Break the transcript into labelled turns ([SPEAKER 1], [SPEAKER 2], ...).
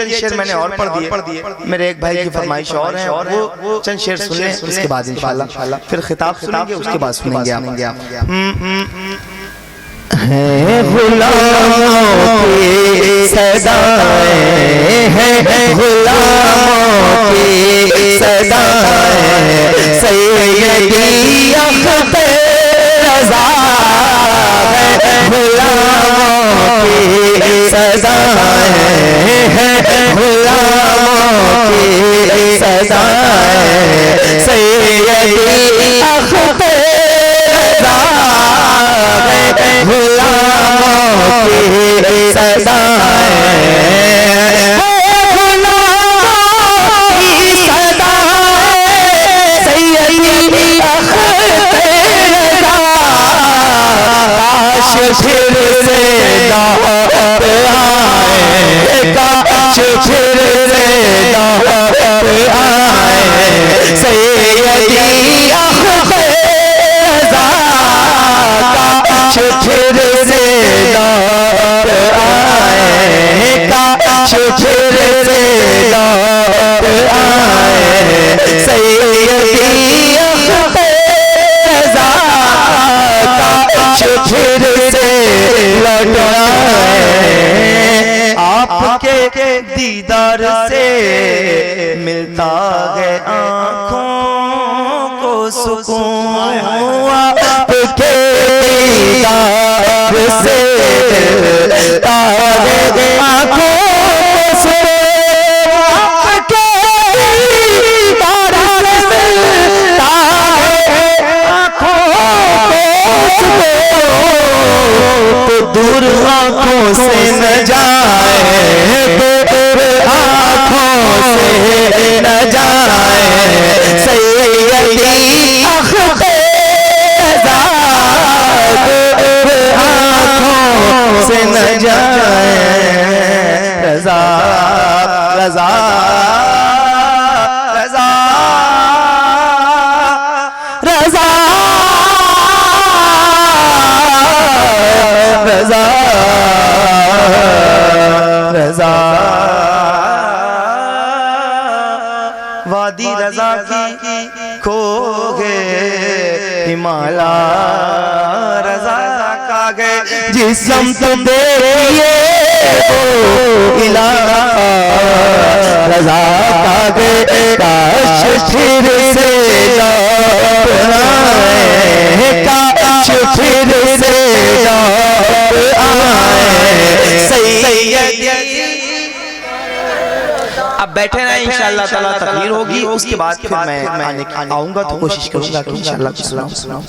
[SPEAKER 1] چند شعر میں نے اور پڑھ دیے، میرے ایک بھائی کی فرمائش اور ہے، وہ چند شعر سن لیں، اس کے بعد انشاءاللہ پھر خطاب سنیں گے، اس کے بعد سنیں گے آپ۔
[SPEAKER 2] ہے غلاموں کی صدائیں، ہے غلاموں کی صدائیں، سیدی اختر رضا ہے غلاموں کی صدائیں، ہے غلاموں کی صدائیں، سیدی اختر رضا ہے غلاموں کی صدائیں، پھر سے دعوت آئے، کاش پھر سے دعوت آئے، سیدی اختر رضا کاش پھر سے دعوت آئے، کاش پھر سے دعوت آئے، سیدی اختر رضا کاش پھر سے لوٹ آئے،
[SPEAKER 1] آپ کے دیدار سے ملتا ہے آنکھوں کو سکون،
[SPEAKER 2] آپ کے دیدار سے ملتا ہے آنکھوں کو سکون، آپ کے دیدار سے ملتا ہے آنکھوں کو سکون، تو دور آنکھوں سے نہ جائے، دور آنکھوں سے نہ جائے، سیدی اختر رضا دور آنکھوں سے نہ جائے، رضا رضا رضا رضا رضا رضا
[SPEAKER 1] وادی رضا کی کھو گئے ہمالا رضا کا گئے،
[SPEAKER 2] جس سمت دیکھئے وہ الہ رضا کا گئے، کاش پھر سے لوٹ آئے، کاش پھر سے لوٹ آئے، سیدی۔
[SPEAKER 1] اب بیٹھے رہیں انشاءاللہ تعالیٰ تقریر ہوگی، اس کے بعد پھر میں آؤں گا تو کوشش کروں گا کہ انشاءاللہ سلام